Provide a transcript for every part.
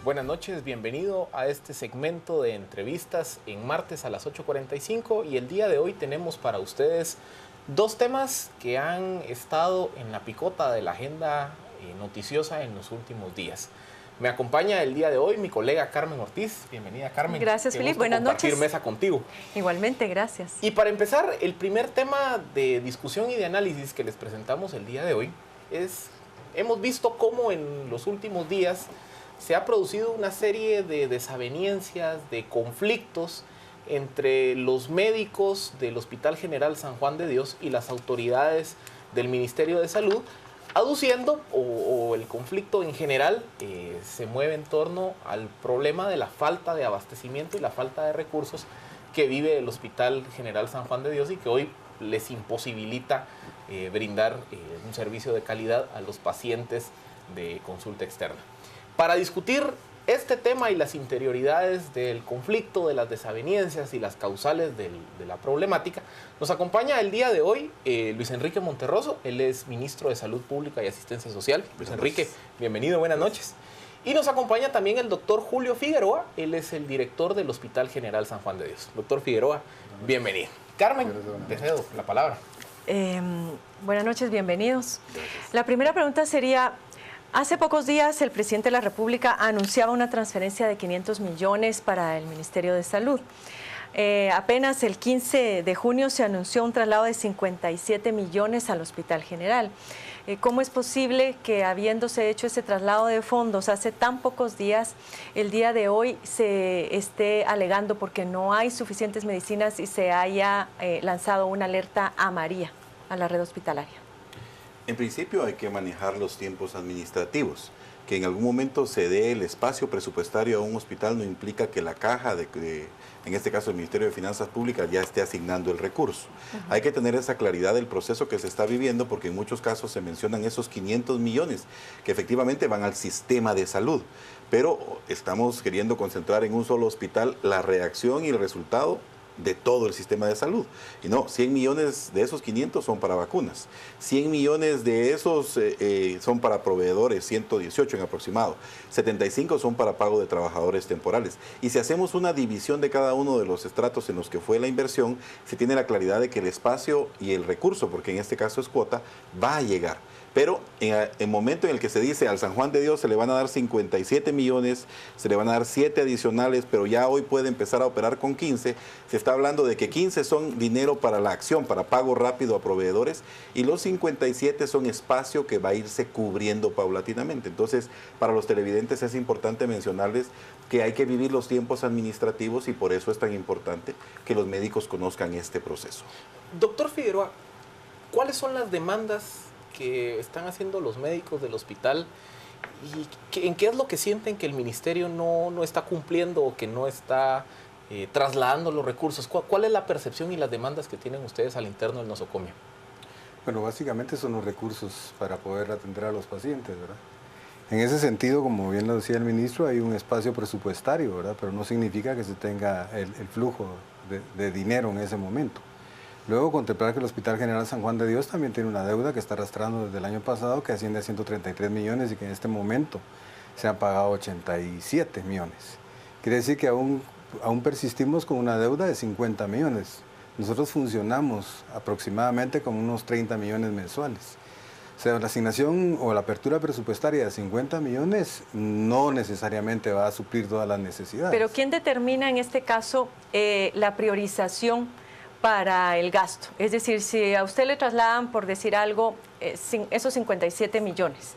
Buenas noches, bienvenido a este segmento de entrevistas en martes a las 8:45 y el día de hoy tenemos para ustedes dos temas que han estado en la picota de la agenda noticiosa en los últimos días. Me acompaña el día de hoy mi colega Carmen Ortiz. Bienvenida, Carmen. Gracias, Felipe. Buenas noches. Compartir mesa contigo. Igualmente, gracias. Y para empezar, el primer tema de discusión y de análisis que les presentamos el día de hoy es, hemos visto cómo en los últimos días se ha producido una serie de desavenencias, de conflictos entre los médicos del Hospital General San Juan de Dios y las autoridades del Ministerio de Salud, aduciendo, o el conflicto en general se mueve en torno al problema de la falta de abastecimiento y la falta de recursos que vive el Hospital General San Juan de Dios y que hoy les imposibilita brindar un servicio de calidad a los pacientes de consulta externa. Para discutir este tema y las interioridades del conflicto, de las desavenencias y las causales de la problemática, nos acompaña el día de hoy Luis Enrique Monterroso. Él es ministro de Salud Pública y Asistencia Social. Luis Enrique, bienvenido, buenas noches. Y nos acompaña también el doctor Julio Figueroa. Él es el director del Hospital General San Juan de Dios. Doctor Figueroa, bienvenido. Carmen, te cedo la palabra. Buenas noches, bienvenidos. La primera pregunta sería: hace pocos días el presidente de la República anunciaba una transferencia de 500 millones para el Ministerio de Salud. Apenas el 15 de junio se anunció un traslado de 57 millones al Hospital General. ¿Cómo es posible que, habiéndose hecho ese traslado de fondos hace tan pocos días, el día de hoy se esté alegando porque no hay suficientes medicinas y se haya lanzado una alerta amarilla a la red hospitalaria? En principio hay que manejar los tiempos administrativos. Que en algún momento se dé el espacio presupuestario a un hospital no implica que la caja, en este caso el Ministerio de Finanzas Públicas, ya esté asignando el recurso. Hay que tener esa claridad del proceso que se está viviendo, porque en muchos casos se mencionan esos 500 millones que efectivamente van al sistema de salud. Pero estamos queriendo concentrar en un solo hospital la reacción y el resultado de todo el sistema de salud. Y no, 100 millones de esos 500 son para vacunas, 100 millones de esos son para proveedores, 118 en aproximado, 75 son para pago de trabajadores temporales. Y si hacemos una división de cada uno de los estratos en los que fue la inversión, se tiene la claridad de que el espacio y el recurso, porque en este caso es cuota, va a llegar. Pero en el momento en el que se dice al San Juan de Dios se le van a dar 57 millones, se le van a dar 7 adicionales, pero ya hoy puede empezar a operar con 15, se está hablando de que 15 son dinero para la acción, para pago rápido a proveedores, y los 57 son espacio que va a irse cubriendo paulatinamente. Entonces, para los televidentes es importante mencionarles que hay que vivir los tiempos administrativos y por eso es tan importante que los médicos conozcan este proceso. Doctor Figueroa, ¿cuáles son las demandas que están haciendo los médicos del hospital y en qué es lo que sienten que el ministerio no está cumpliendo o que no está trasladando los recursos? ¿Cuál es la percepción y las demandas que tienen ustedes al interno del nosocomio? Bueno, básicamente son los recursos para poder atender a los pacientes, ¿verdad? En ese sentido, como bien lo decía el ministro, hay un espacio presupuestario, ¿verdad? Pero no significa que se tenga el flujo de dinero en ese momento. Luego, contemplar que el Hospital General San Juan de Dios también tiene una deuda que está arrastrando desde el año pasado, que asciende a 133 millones y que en este momento se han pagado 87 millones. Quiere decir que aún persistimos con una deuda de 50 millones. Nosotros funcionamos aproximadamente con unos 30 millones mensuales. O sea, la asignación o la apertura presupuestaria de 50 millones no necesariamente va a suplir todas las necesidades. Pero ¿quién determina en este caso la priorización para el gasto? Es decir, si a usted le trasladan, por decir algo, esos 57 millones,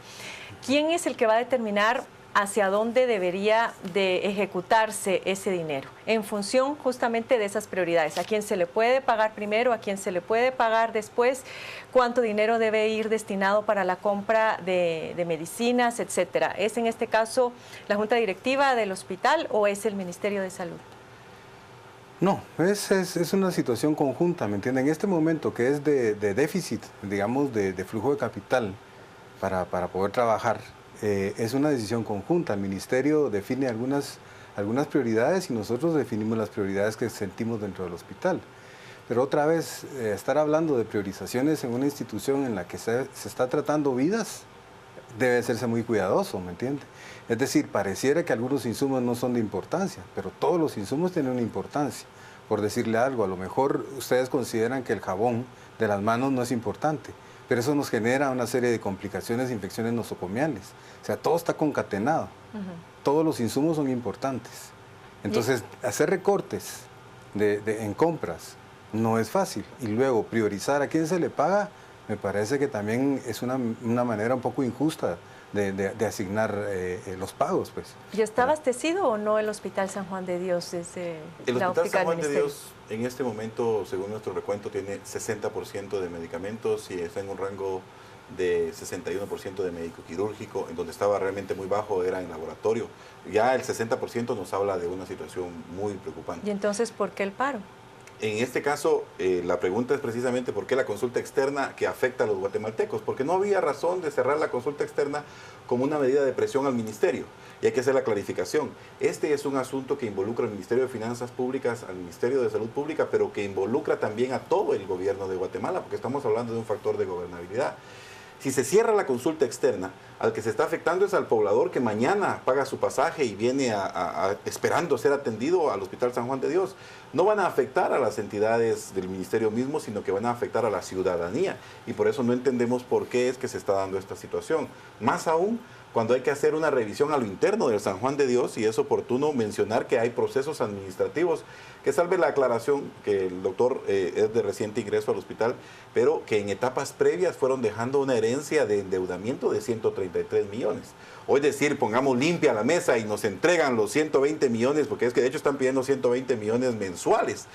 ¿quién es el que va a determinar hacia dónde debería de ejecutarse ese dinero? En función justamente de esas prioridades. ¿A quién se le puede pagar primero? ¿A quién se le puede pagar después? ¿Cuánto dinero debe ir destinado para la compra de medicinas, etcétera? ¿Es en este caso la Junta Directiva del hospital o es el Ministerio de Salud? No, es una situación conjunta, ¿me entienden? En este momento que es de déficit, digamos, de flujo de capital para poder trabajar, es una decisión conjunta. El ministerio define algunas prioridades y nosotros definimos las prioridades que sentimos dentro del hospital. Pero otra vez, estar hablando de priorizaciones en una institución en la que se está tratando vidas, debe hacerse muy cuidadoso, ¿me entiende? Es decir, pareciera que algunos insumos no son de importancia, pero todos los insumos tienen una importancia. Por decirle algo, a lo mejor ustedes consideran que el jabón de las manos no es importante, pero eso nos genera una serie de complicaciones e infecciones nosocomiales. O sea, todo está concatenado. Todos los insumos son importantes. Entonces, hacer recortes en compras no es fácil. Y luego, priorizar a quién se le paga, me parece que también es una manera un poco injusta de asignar los pagos, pues. ¿Y está abastecido o no el Hospital San Juan de Dios desde la óptica del Ministerio? El Hospital San Juan de Dios en este momento, según nuestro recuento, tiene 60% de medicamentos y está en un rango de 61% de médico quirúrgico, en donde estaba realmente muy bajo era en laboratorio. Ya el 60% nos habla de una situación muy preocupante. ¿Y entonces por qué el paro? En este caso, la pregunta es precisamente por qué la consulta externa que afecta a los guatemaltecos, porque no había razón de cerrar la consulta externa como una medida de presión al ministerio. Y hay que hacer la clarificación. Este es un asunto que involucra al Ministerio de Finanzas Públicas, al Ministerio de Salud Pública, pero que involucra también a todo el gobierno de Guatemala, porque estamos hablando de un factor de gobernabilidad. Si se cierra la consulta externa, al que se está afectando es al poblador que mañana paga su pasaje y viene esperando ser atendido al Hospital San Juan de Dios. No van a afectar a las entidades del ministerio mismo, sino que van a afectar a la ciudadanía. Y por eso no entendemos por qué es que se está dando esta situación. Más aún cuando hay que hacer una revisión a lo interno del San Juan de Dios, y es oportuno mencionar que hay procesos administrativos, que salve la aclaración que el doctor es de reciente ingreso al hospital, pero que en etapas previas fueron dejando una herencia de endeudamiento de 133 millones. O es decir, pongamos limpia la mesa y nos entregan los 120 millones, porque es que de hecho están pidiendo 120 millones mensuales.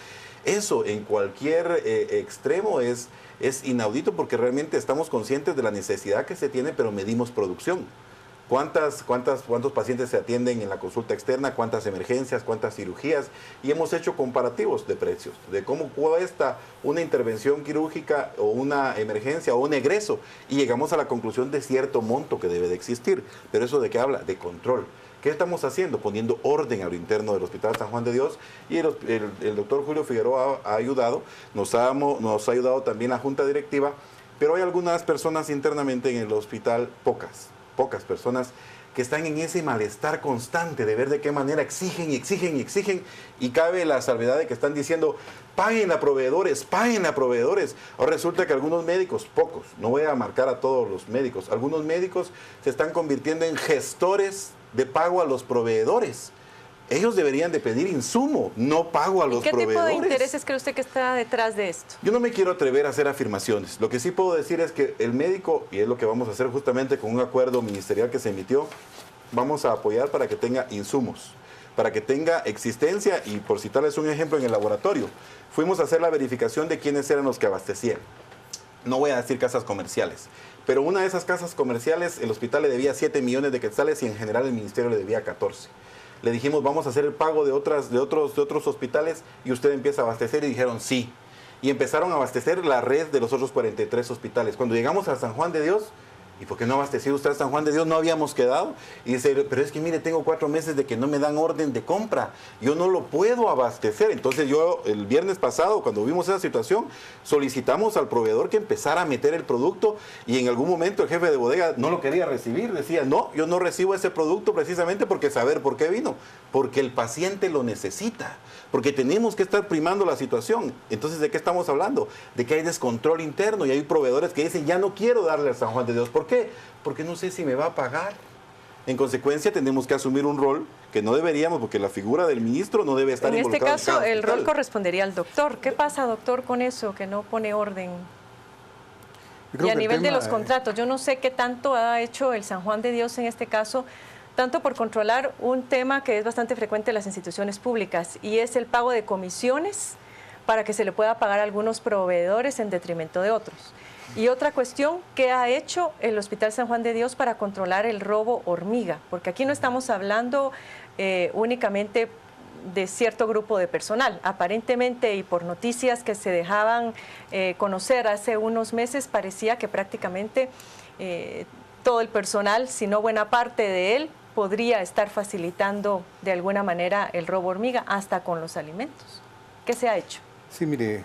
Eso en cualquier extremo es inaudito, porque realmente estamos conscientes de la necesidad que se tiene, pero medimos producción. ¿Cuántos pacientes se atienden en la consulta externa? ¿Cuántas emergencias? ¿Cuántas cirugías? Y hemos hecho comparativos de precios, de cómo cuesta una intervención quirúrgica o una emergencia o un egreso. Y llegamos a la conclusión de cierto monto que debe de existir. Pero ¿eso de qué habla? De control. ¿Qué estamos haciendo? Poniendo orden a lo interno del Hospital San Juan de Dios, y el doctor Julio Figueroa ha ayudado, nos ha ayudado también la Junta Directiva, pero hay algunas personas internamente en el hospital, pocas personas que están en ese malestar constante de ver de qué manera exigen, y cabe la salvedad de que están diciendo, paguen a proveedores. Ahora resulta que algunos médicos, pocos, no voy a marcar a todos los médicos, algunos médicos se están convirtiendo en gestores de pago a los proveedores. Ellos deberían de pedir insumo, no pago a los proveedores. ¿Qué tipo de intereses cree usted que está detrás de esto? Yo no me quiero atrever a hacer afirmaciones. Lo que sí puedo decir es que el médico, y es lo que vamos a hacer justamente con un acuerdo ministerial que se emitió, vamos a apoyar para que tenga insumos, para que tenga existencia, y por citarles un ejemplo, en el laboratorio, fuimos a hacer la verificación de quiénes eran los que abastecían. No voy a decir casas comerciales, pero una de esas casas comerciales, el hospital le debía 7 millones de quetzales y en general el ministerio le debía 14. Le dijimos, vamos a hacer el pago de otros hospitales y usted empieza a abastecer, y dijeron sí. Y empezaron a abastecer la red de los otros 43 hospitales. Cuando llegamos a San Juan de Dios, ¿y por qué no abasteció usted a San Juan de Dios? No habíamos quedado. Y dice, pero es que mire, tengo 4 meses de que no me dan orden de compra. Yo no lo puedo abastecer. Entonces yo el viernes pasado, cuando vimos esa situación, solicitamos al proveedor que empezara a meter el producto, y en algún momento el jefe de bodega no lo quería recibir. Decía, no, yo no recibo ese producto precisamente porque saber por qué vino. Porque el paciente lo necesita. Porque tenemos que estar primando la situación. Entonces, ¿de qué estamos hablando? De que hay descontrol interno y hay proveedores que dicen, ya no quiero darle a San Juan de Dios. ¿Por qué? Porque no sé si me va a pagar. En consecuencia, tenemos que asumir un rol que no deberíamos, porque la figura del ministro no debe estar involucrada. En este caso, el rol correspondería al doctor. ¿Qué pasa, doctor, con eso, que no pone orden? Y a nivel de los contratos, yo no sé qué tanto ha hecho el San Juan de Dios en este caso, tanto por controlar un tema que es bastante frecuente en las instituciones públicas, y es el pago de comisiones para que se le pueda pagar a algunos proveedores en detrimento de otros. Y otra cuestión, ¿qué ha hecho el Hospital San Juan de Dios para controlar el robo hormiga? Porque aquí no estamos hablando únicamente de cierto grupo de personal. Aparentemente, y por noticias que se dejaban conocer hace unos meses, parecía que prácticamente todo el personal, si no buena parte de él, podría estar facilitando de alguna manera el robo hormiga, hasta con los alimentos. ¿Qué se ha hecho? Sí, mire,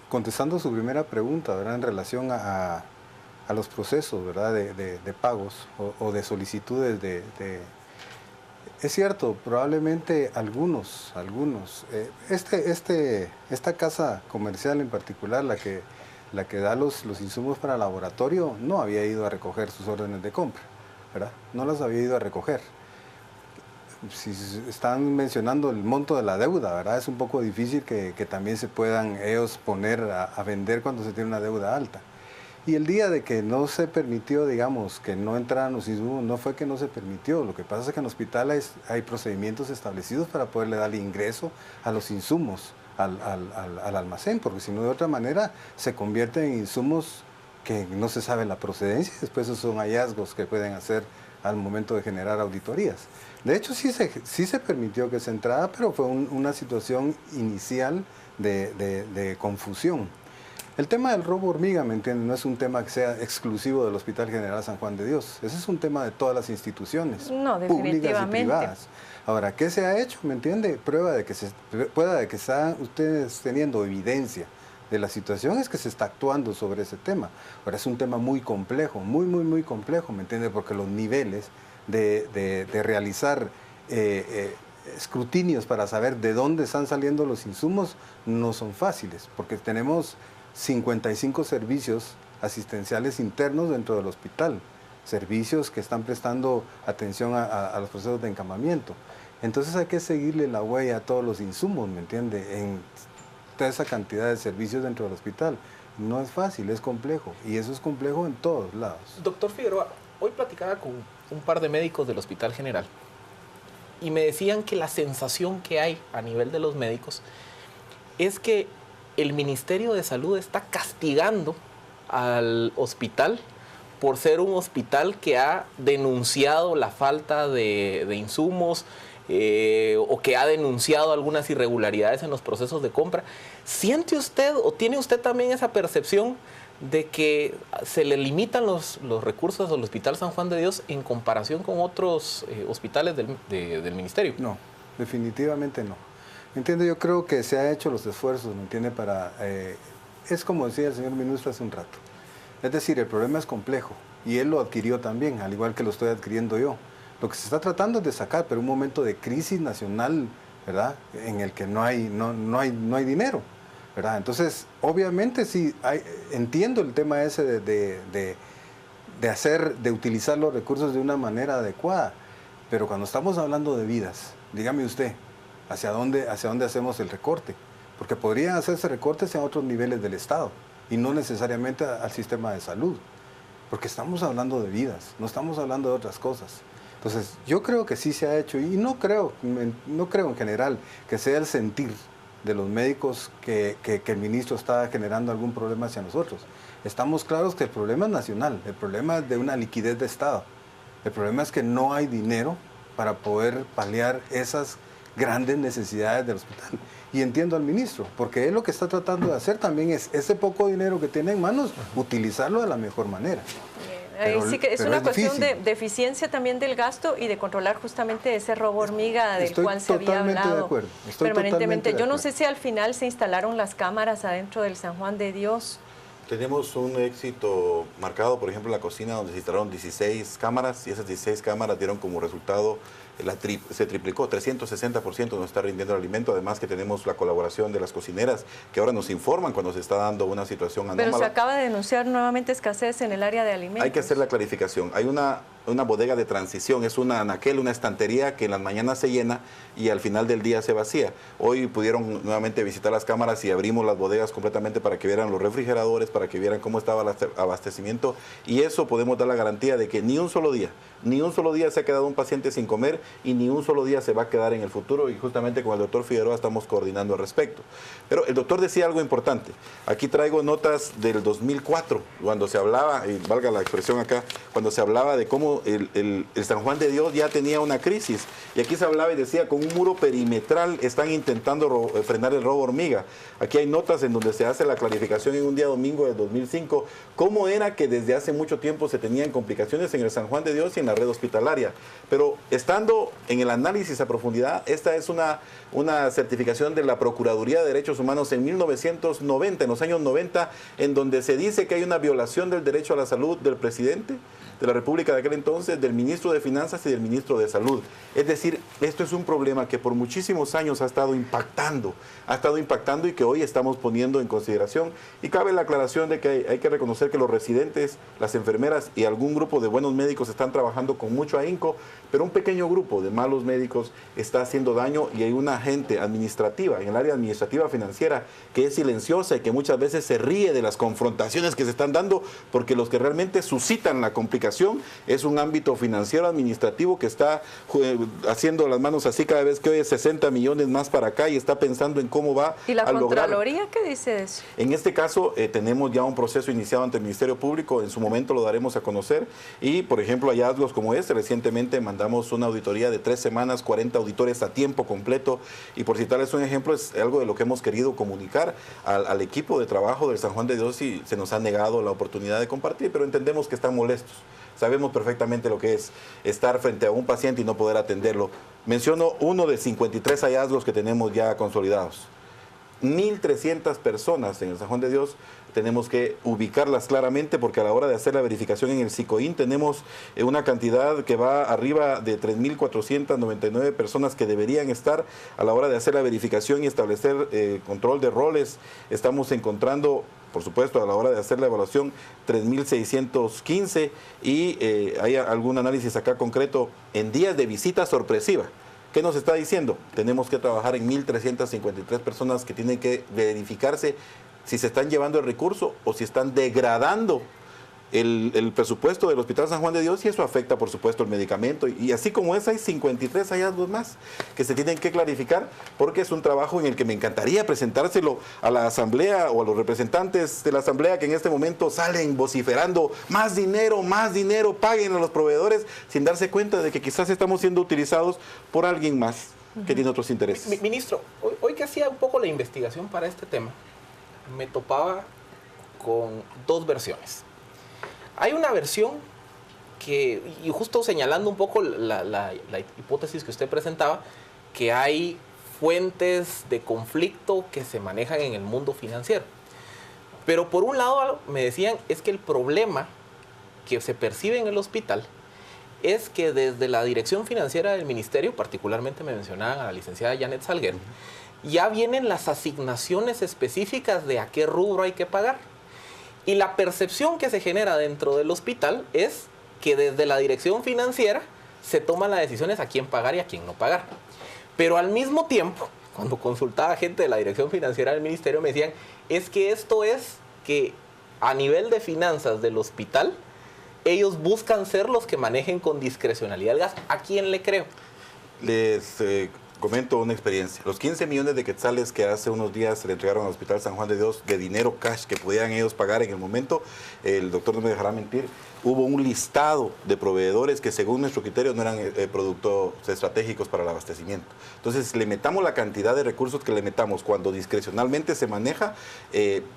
contestando su primera pregunta, ¿verdad?, en relación a a los procesos, ¿verdad?, de pagos o de solicitudes Es cierto, probablemente algunos, esta casa comercial en particular, la que da los insumos para el laboratorio, no había ido a recoger sus órdenes de compra, ¿verdad? No las había ido a recoger. Si están mencionando el monto de la deuda, ¿verdad? Es un poco difícil que también se puedan ellos poner a vender cuando se tiene una deuda alta. Y el día de que no se permitió, digamos, que no entraran los insumos, no fue que no se permitió. Lo que pasa es que en el hospital hay procedimientos establecidos para poderle dar ingreso a los insumos al almacén, porque si no, de otra manera, se convierten en insumos que no se sabe la procedencia. Después esos son hallazgos que pueden hacer al momento de generar auditorías. De hecho, sí se permitió que se entrara, pero fue una situación inicial de confusión. El tema del robo hormiga, ¿me entienden? No es un tema que sea exclusivo del Hospital General San Juan de Dios. Ese es un tema de todas las instituciones, públicas y privadas. Ahora, ¿qué se ha hecho? ¿Me entiende? Prueba de que están ustedes teniendo evidencia de la situación es que se está actuando sobre ese tema. Ahora, es un tema muy complejo, muy complejo, ¿me entiende? Porque los niveles de realizar escrutinios para saber de dónde están saliendo los insumos no son fáciles, porque tenemos 55 servicios asistenciales internos dentro del hospital, servicios que están prestando atención a los procesos de encamamiento. Entonces hay que seguirle la huella a todos los insumos, ¿me entiende? En toda esa cantidad de servicios dentro del hospital. No es fácil, es complejo, y eso es complejo en todos lados. Doctor Figueroa, hoy platicaba con un par de médicos del Hospital General y me decían que la sensación que hay a nivel de los médicos es que el Ministerio de Salud está castigando al hospital por ser un hospital que ha denunciado la falta de insumos o que ha denunciado algunas irregularidades en los procesos de compra. ¿Siente usted o tiene usted también esa percepción de que se le limitan los recursos al Hospital San Juan de Dios en comparación con otros hospitales del Ministerio? No, definitivamente no. ¿Me entiende? Yo creo que se han hecho los esfuerzos, ¿me entiende? Es como decía el señor ministro hace un rato. Es decir, el problema es complejo y él lo adquirió también, al igual que lo estoy adquiriendo yo. Lo que se está tratando es de sacar, pero un momento de crisis nacional, ¿verdad? En el que no hay dinero, ¿verdad? Entonces, obviamente sí, entiendo el tema ese de utilizar los recursos de una manera adecuada, pero cuando estamos hablando de vidas, dígame usted, ¿hacia dónde hacemos el recorte? Porque podrían hacerse recortes en otros niveles del Estado y no necesariamente al sistema de salud, porque estamos hablando de vidas, no estamos hablando de otras cosas. Entonces, yo creo que sí se ha hecho y no creo en general que sea el sentir de los médicos que el ministro está generando algún problema hacia nosotros. Estamos claros que el problema es nacional, el problema es de una liquidez de Estado. El problema es que no hay dinero para poder paliar esas grandes necesidades del hospital. Y entiendo al ministro, porque él lo que está tratando de hacer también es ese poco dinero que tiene en manos, utilizarlo de la mejor manera. Sí que es una cuestión de eficiencia también del gasto y de controlar justamente ese robo hormiga del cual se había hablado permanentemente. Yo no sé si al final se instalaron las cámaras adentro del San Juan de Dios. Tenemos un éxito marcado, por ejemplo, en la cocina, donde se instalaron 16 cámaras y esas 16 cámaras dieron como resultado, se triplicó, 360% nos está rindiendo el alimento, además que tenemos la colaboración de las cocineras, que ahora nos informan cuando se está dando una situación anómala. Pero se acaba de denunciar nuevamente escasez en el área de alimentos. Hay que hacer la clarificación. Hay una bodega de transición, es una anaquel, una estantería que en las mañanas se llena y al final del día se vacía. Hoy pudieron nuevamente visitar las cámaras y abrimos las bodegas completamente para que vieran los refrigeradores, para que vieran cómo estaba el abastecimiento, y eso podemos dar la garantía de que ni un solo día se ha quedado un paciente sin comer y ni un solo día se va a quedar en el futuro, y justamente con el doctor Figueroa estamos coordinando al respecto. Pero el doctor decía algo importante. Aquí traigo notas del 2004, cuando se hablaba, y valga la expresión acá, cuando se hablaba de cómo el San Juan de Dios ya tenía una crisis, y aquí se hablaba y decía, con un muro perimetral están intentando frenar el robo hormiga. Aquí hay notas en donde se hace la clarificación en un día domingo del 2005, cómo era que desde hace mucho tiempo se tenían complicaciones en el San Juan de Dios y en la red hospitalaria. Pero estando en el análisis a profundidad, esta es una certificación de la Procuraduría de Derechos Humanos en 1990, en los años 90, en donde se dice que hay una violación del derecho a la salud del presidente de la República de aquel entonces, del ministro de Finanzas y del ministro de Salud. Es decir, esto es un problema que por muchísimos años ha estado impactando y que hoy estamos poniendo en consideración. Y cabe la aclaración de que hay que reconocer que los residentes, las enfermeras y algún grupo de buenos médicos están trabajando con mucho ahínco, pero un pequeño grupo de malos médicos está haciendo daño y hay una gente administrativa, en el área administrativa financiera, que es silenciosa y que muchas veces se ríe de las confrontaciones que se están dando, porque los que realmente suscitan la complicación es un ámbito financiero administrativo que está haciendo las manos así cada vez que oye 60 millones más para acá y está pensando en cómo va a lograr. ¿Y la Contraloría qué dice de eso? En este caso tenemos ya un proceso iniciado ante el Ministerio Público, en su momento lo daremos a conocer y, por ejemplo, hallazgos como este, recientemente mandamos una auditoría de 3 semanas, 40 auditores a tiempo completo y, por citarles un ejemplo, es algo de lo que hemos querido comunicar al equipo de trabajo del San Juan de Dios y se nos ha negado la oportunidad de compartir, pero entendemos que están molestos. Sabemos perfectamente lo que es estar frente a un paciente y no poder atenderlo. Menciono uno de 53 hallazgos que tenemos ya consolidados. 1.300 personas en el San Juan de Dios, tenemos que ubicarlas claramente porque a la hora de hacer la verificación en el SICOIN tenemos una cantidad que va arriba de 3.499 personas que deberían estar a la hora de hacer la verificación y establecer control de roles. Estamos encontrando, por supuesto, a la hora de hacer la evaluación, 3.615 y hay algún análisis acá concreto en días de visita sorpresiva. ¿Qué nos está diciendo? Tenemos que trabajar en 1.353 personas que tienen que verificarse si se están llevando el recurso o si están degradando el presupuesto del Hospital San Juan de Dios y eso afecta, por supuesto, el medicamento. Y así como es, hay 53 hallazgos más que se tienen que clarificar porque es un trabajo en el que me encantaría presentárselo a la Asamblea o a los representantes de la Asamblea que en este momento salen vociferando más dinero, paguen a los proveedores sin darse cuenta de que quizás estamos siendo utilizados por alguien más que tiene otros intereses. Ministro, hoy que hacía un poco la investigación para este tema, me topaba con dos versiones. Hay una versión que, y justo señalando un poco la hipótesis que usted presentaba, que hay fuentes de conflicto que se manejan en el mundo financiero. Pero por un lado me decían, es que el problema que se percibe en el hospital es que desde la dirección financiera del ministerio, particularmente me mencionaban a la licenciada Janet Salguero, ya vienen las asignaciones específicas de a qué rubro hay que pagar. Y la percepción que se genera dentro del hospital es que desde la dirección financiera se toman las decisiones a quién pagar y a quién no pagar. Pero al mismo tiempo, cuando consultaba gente de la dirección financiera del ministerio, me decían, es que esto es que a nivel de finanzas del hospital, ellos buscan ser los que manejen con discrecionalidad el gasto. ¿A quién le creo? Les comento una experiencia. Los 15 millones de quetzales que hace unos días se le entregaron al Hospital San Juan de Dios de dinero cash que pudieran ellos pagar en el momento, el doctor no me dejará mentir, hubo un listado de proveedores que según nuestro criterio no eran productos estratégicos para el abastecimiento. Entonces, le metamos la cantidad de recursos que le metamos cuando discrecionalmente se maneja,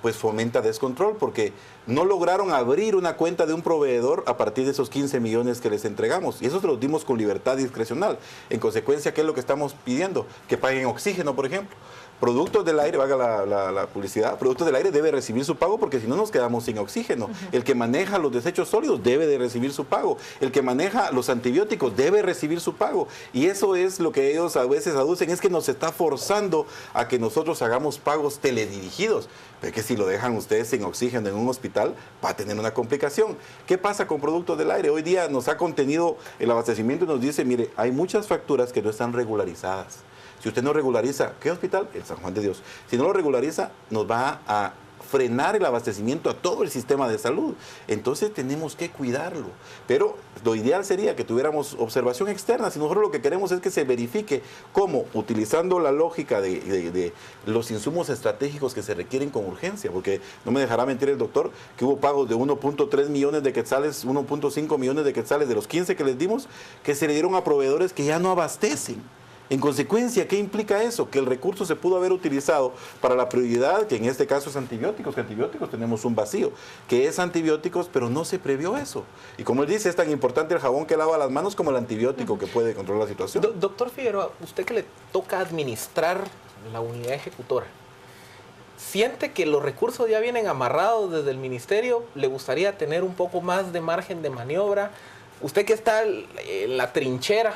pues fomenta descontrol porque no lograron abrir una cuenta de un proveedor a partir de esos 15 millones que les entregamos. Y eso se los dimos con libertad discrecional. En consecuencia, ¿qué es lo que estamos pidiendo? Que paguen oxígeno, por ejemplo. Productos del aire, valga la publicidad, Productos del Aire debe recibir su pago porque si no nos quedamos sin oxígeno. El que maneja los desechos sólidos debe de recibir su pago. El que maneja los antibióticos debe recibir su pago. Y eso es lo que ellos a veces aducen, es que nos está forzando a que nosotros hagamos pagos teledirigidos. Pero que si lo dejan ustedes sin oxígeno en un hospital, va a tener una complicación. ¿Qué pasa con Productos del Aire? Hoy día nos ha contenido el abastecimiento y nos dice, mire, hay muchas facturas que no están regularizadas. Si usted no regulariza, ¿qué hospital? El San Juan de Dios. Si no lo regulariza, nos va a frenar el abastecimiento a todo el sistema de salud. Entonces tenemos que cuidarlo. Pero lo ideal sería que tuviéramos observación externa. Si nosotros lo que queremos es que se verifique cómo, utilizando la lógica de los insumos estratégicos que se requieren con urgencia, porque no me dejará mentir el doctor que hubo pagos de 1.3 millones de quetzales, 1.5 millones de quetzales de los 15 que les dimos, que se le dieron a proveedores que ya no abastecen. En consecuencia, ¿qué implica eso? Que el recurso se pudo haber utilizado para la prioridad, que en este caso es antibióticos, que antibióticos tenemos un vacío, que es antibióticos, pero no se previó eso. Y como él dice, es tan importante el jabón que lava las manos como el antibiótico que puede controlar la situación. Doctor Figueroa, usted que le toca administrar la unidad ejecutora, ¿siente que los recursos ya vienen amarrados desde el ministerio? ¿Le gustaría tener un poco más de margen de maniobra? Usted que está en la trinchera,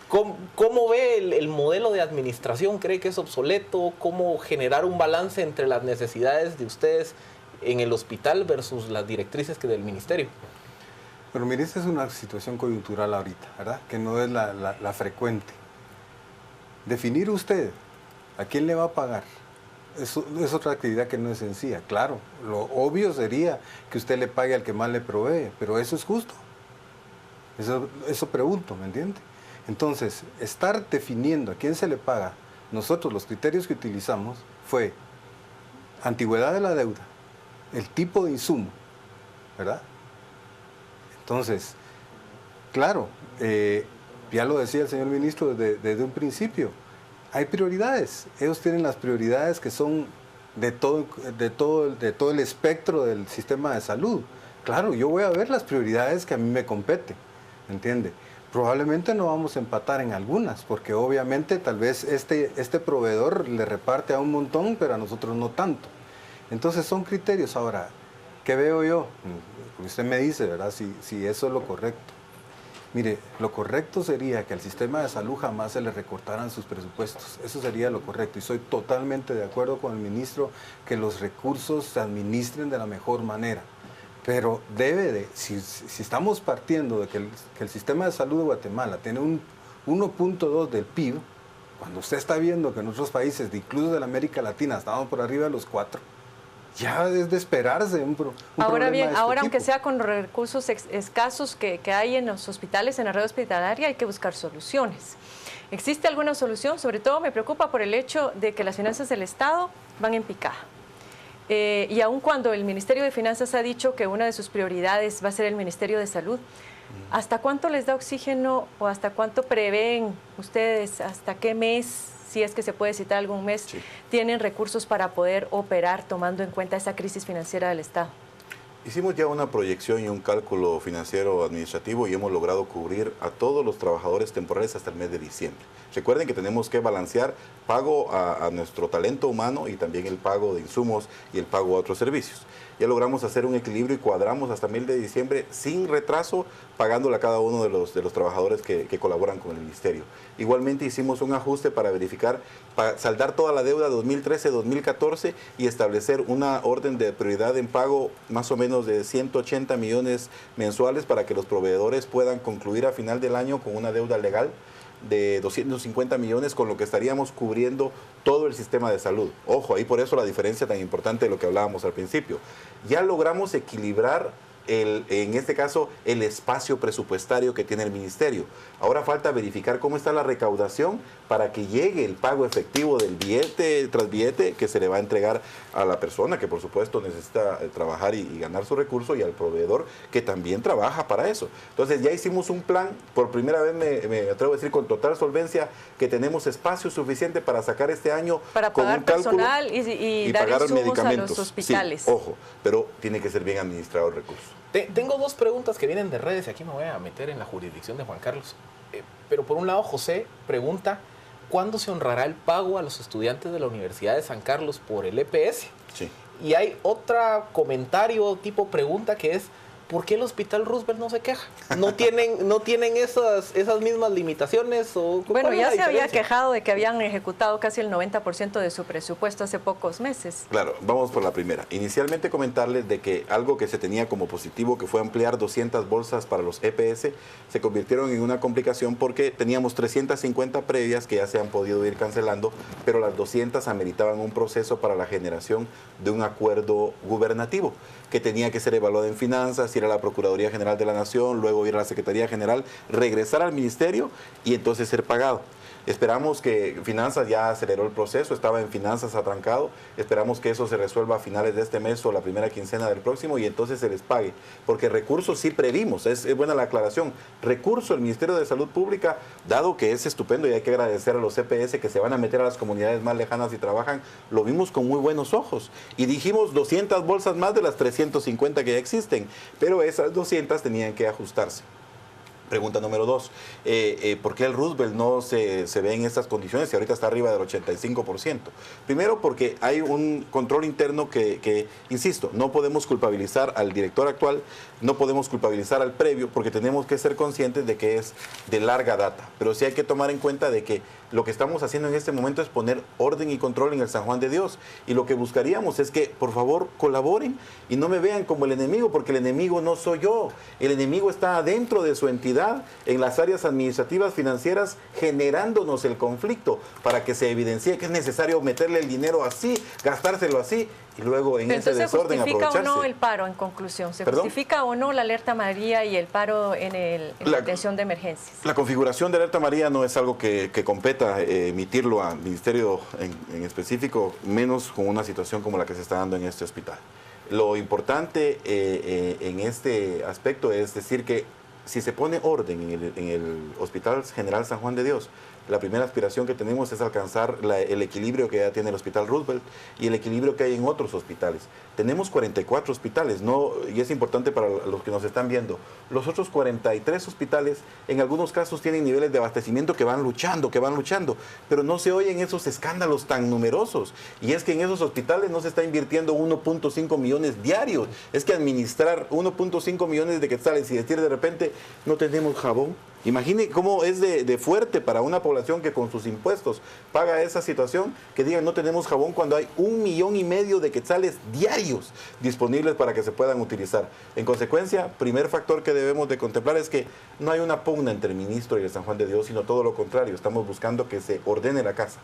¿cómo ve el modelo de administración? ¿Cree que es obsoleto? ¿Cómo generar un balance entre las necesidades de ustedes en el hospital versus las directrices del ministerio? Pero mire, esta es una situación coyuntural ahorita, ¿verdad? Que no es la frecuente. Definir usted a quién le va a pagar es otra actividad que no es sencilla. Claro, lo obvio sería que usted le pague al que más le provee, pero ¿eso es justo? Eso pregunto, ¿me entiende? Entonces, estar definiendo a quién se le paga, nosotros los criterios que utilizamos fue antigüedad de la deuda, el tipo de insumo, ¿verdad? Entonces, claro, ya lo decía el señor ministro desde un principio, hay prioridades. Ellos tienen las prioridades que son de todo el espectro del sistema de salud. Claro, yo voy a ver las prioridades que a mí me competen, ¿me entiende? Probablemente no vamos a empatar en algunas, porque obviamente tal vez este proveedor le reparte a un montón, pero a nosotros no tanto. Entonces son criterios. Ahora, ¿qué veo yo? Usted me dice, ¿verdad? Si eso es lo correcto. Mire, lo correcto sería que al sistema de salud jamás se le recortaran sus presupuestos. Eso sería lo correcto. Y soy totalmente de acuerdo con el ministro que los recursos se administren de la mejor manera. Pero si estamos partiendo de que el sistema de salud de Guatemala tiene un 1.2 del PIB, cuando usted está viendo que en otros países, incluso de la América Latina, estamos por arriba de los 4, ya es de esperarse un ahora bien, ahora tipo. Aunque sea con los recursos escasos que hay en los hospitales, en la red hospitalaria, hay que buscar soluciones. ¿Existe alguna solución? Sobre todo me preocupa por el hecho de que las finanzas del Estado van en picada. Y aun cuando el Ministerio de Finanzas ha dicho que una de sus prioridades va a ser el Ministerio de Salud, ¿hasta cuánto les da oxígeno o hasta cuánto prevén ustedes, hasta qué mes, si es que se puede citar algún mes, sí, tienen recursos para poder operar tomando en cuenta esa crisis financiera del Estado? Hicimos ya una proyección y un cálculo financiero administrativo y hemos logrado cubrir a todos los trabajadores temporales hasta el mes de diciembre. Recuerden que tenemos que balancear pago a nuestro talento humano y también el pago de insumos y el pago a otros servicios. Ya logramos hacer un equilibrio y cuadramos hasta el mes de diciembre sin retraso, pagándole a cada uno de los trabajadores que colaboran con el ministerio. Igualmente hicimos un ajuste para verificar, para saldar toda la deuda 2013-2014 y establecer una orden de prioridad en pago más o menos de 180 millones mensuales para que los proveedores puedan concluir a final del año con una deuda legal de 250 millones, con lo que estaríamos cubriendo todo el sistema de salud. Ojo, ahí por eso la diferencia tan importante de lo que hablábamos al principio. Ya logramos equilibrar en este caso, el espacio presupuestario que tiene el ministerio. Ahora falta verificar cómo está la recaudación para que llegue el pago efectivo del billete tras billete que se le va a entregar a la persona que por supuesto necesita trabajar y ganar su recurso, y al proveedor que también trabaja para eso. Entonces ya hicimos un plan, por primera vez me atrevo a decir con total solvencia que tenemos espacio suficiente para sacar este año para con pagar un cálculo personal y dar pagar insumos medicamentos a los hospitales. Sí, ojo, pero tiene que ser bien administrado el recurso. Tengo dos preguntas que vienen de redes y aquí me voy a meter en la jurisdicción de Juan Carlos. Pero por un lado, José pregunta, ¿cuándo se honrará el pago a los estudiantes de la Universidad de San Carlos por el EPS? Sí. Y hay otro comentario tipo pregunta que es, ¿por qué el Hospital Roosevelt no se queja? ¿No tienen esas mismas limitaciones? Bueno, ya se había quejado de que habían ejecutado casi el 90% de su presupuesto hace pocos meses. Claro, vamos por la primera. Inicialmente comentarles de que algo que se tenía como positivo, que fue ampliar 200 bolsas para los EPS, se convirtieron en una complicación porque teníamos 350 previas que ya se han podido ir cancelando, pero las 200 ameritaban un proceso para la generación de un acuerdo gubernativo que tenía que ser evaluado en finanzas, ir a la Procuraduría General de la Nación, luego ir a la Secretaría General, regresar al Ministerio y entonces ser pagado. Esperamos que Finanzas ya aceleró el proceso, estaba en Finanzas atrancado, esperamos que eso se resuelva a finales de este mes o la primera quincena del próximo y entonces se les pague, porque recursos sí previmos, es buena la aclaración, recurso el Ministerio de Salud Pública, dado que es estupendo y hay que agradecer a los CPS que se van a meter a las comunidades más lejanas y trabajan, lo vimos con muy buenos ojos y dijimos 200 bolsas más de las 350 que ya existen, pero esas 200 tenían que ajustarse. Pregunta número 2, ¿por qué el Roosevelt no se ve en estas condiciones y ahorita está arriba del 85%? Primero porque hay un control interno que, insisto, no podemos culpabilizar al director actual, no podemos culpabilizar al previo porque tenemos que ser conscientes de que es de larga data, pero sí hay que tomar en cuenta de que lo que estamos haciendo en este momento es poner orden y control en el San Juan de Dios y lo que buscaríamos es que por favor colaboren y no me vean como el enemigo porque el enemigo no soy yo, el enemigo está adentro de su entidad en las áreas administrativas financieras generándonos el conflicto para que se evidencie que es necesario meterle el dinero así, gastárselo así y luego en ese desorden aprovecharse. ¿Se justifica o no el paro en conclusión? ¿Se justifica o no la alerta amarilla y el paro en la atención de emergencias? La configuración de alerta amarilla no es algo que competa emitirlo al ministerio en específico, menos con una situación como la que se está dando en este hospital. Lo importante en este aspecto es decir que si se pone orden en el Hospital General San Juan de Dios, la primera aspiración que tenemos es alcanzar el equilibrio que ya tiene el Hospital Roosevelt y el equilibrio que hay en otros hospitales. Tenemos 44 hospitales, y es importante para los que nos están viendo. Los otros 43 hospitales, en algunos casos, tienen niveles de abastecimiento que van luchando, pero no se oyen esos escándalos tan numerosos. Y es que en esos hospitales no se está invirtiendo 1.5 millones diarios. Es que administrar 1.5 millones de quetzales y decir de repente, no tenemos jabón. Imagine cómo es de fuerte para una población que con sus impuestos paga esa situación, que digan no tenemos jabón cuando hay 1,5 millones de quetzales diarios disponibles para que se puedan utilizar. En consecuencia, primer factor que debemos de contemplar es que no hay una pugna entre el ministro y el San Juan de Dios, sino todo lo contrario, estamos buscando que se ordene la casa.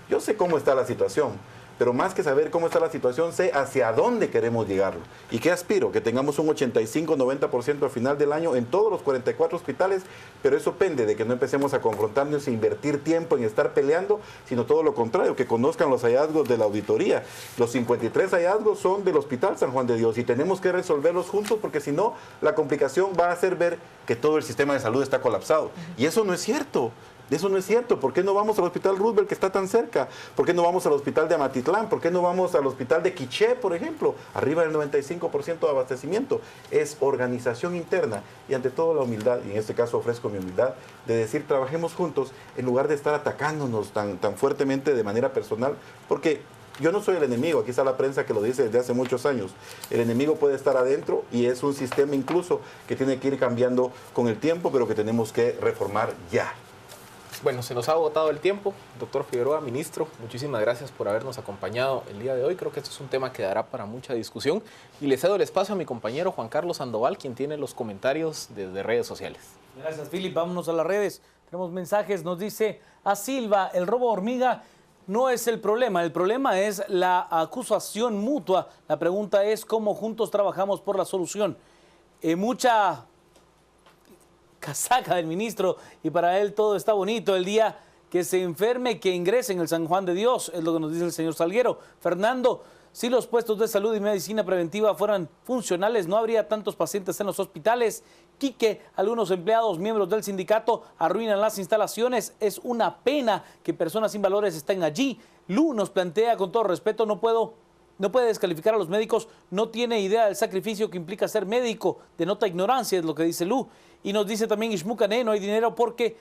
Yo sé cómo está la situación, pero más que saber cómo está la situación, sé hacia dónde queremos llegarlo. ¿Y qué aspiro? Que tengamos un 85-90% al final del año en todos los 44 hospitales, pero eso pende de que no empecemos a confrontarnos e invertir tiempo en estar peleando, sino todo lo contrario, que conozcan los hallazgos de la auditoría. Los 53 hallazgos son del Hospital San Juan de Dios y tenemos que resolverlos juntos porque si no, la complicación va a hacer ver que todo el sistema de salud está colapsado. Y eso no es cierto. Eso no es cierto. ¿Por qué no vamos al Hospital Roosevelt que está tan cerca? ¿Por qué no vamos al Hospital de Amatitlán? ¿Por qué no vamos al Hospital de Quiché, por ejemplo? Arriba del 95% de abastecimiento. Es organización interna y ante todo la humildad, y en este caso ofrezco mi humildad, de decir trabajemos juntos en lugar de estar atacándonos tan fuertemente de manera personal, porque yo no soy el enemigo, aquí está la prensa que lo dice desde hace muchos años. El enemigo puede estar adentro y es un sistema incluso que tiene que ir cambiando con el tiempo, pero que tenemos que reformar ya. Bueno, se nos ha agotado el tiempo. Doctor Figueroa, ministro, muchísimas gracias por habernos acompañado el día de hoy. Creo que esto es un tema que dará para mucha discusión. Y le cedo el espacio a mi compañero Juan Carlos Sandoval, quien tiene los comentarios desde redes sociales. Gracias, Philip. Vámonos a las redes. Tenemos mensajes. Nos dice a Silva, el robo hormiga no es el problema es la acusación mutua. La pregunta es cómo juntos trabajamos por la solución. Mucha casaca del ministro y para él todo está bonito. El día que se enferme, que ingrese en el San Juan de Dios, es lo que nos dice el señor Salguero. Fernando, si los puestos de salud y medicina preventiva fueran funcionales, no habría tantos pacientes en los hospitales. Quique, algunos empleados, miembros del sindicato, arruinan las instalaciones. Es una pena que personas sin valores estén allí. Lu nos plantea, con todo respeto, no puede descalificar a los médicos, no tiene idea del sacrificio que implica ser médico, denota ignorancia, es lo que dice Lu. Y nos dice también Ishmucané, no hay dinero porque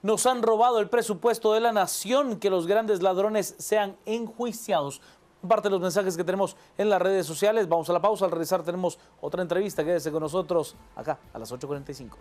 nos han robado el presupuesto de la nación, que los grandes ladrones sean enjuiciados. Parte de los mensajes que tenemos en las redes sociales. Vamos a la pausa, al regresar tenemos otra entrevista, quédese con nosotros acá a las 8:45.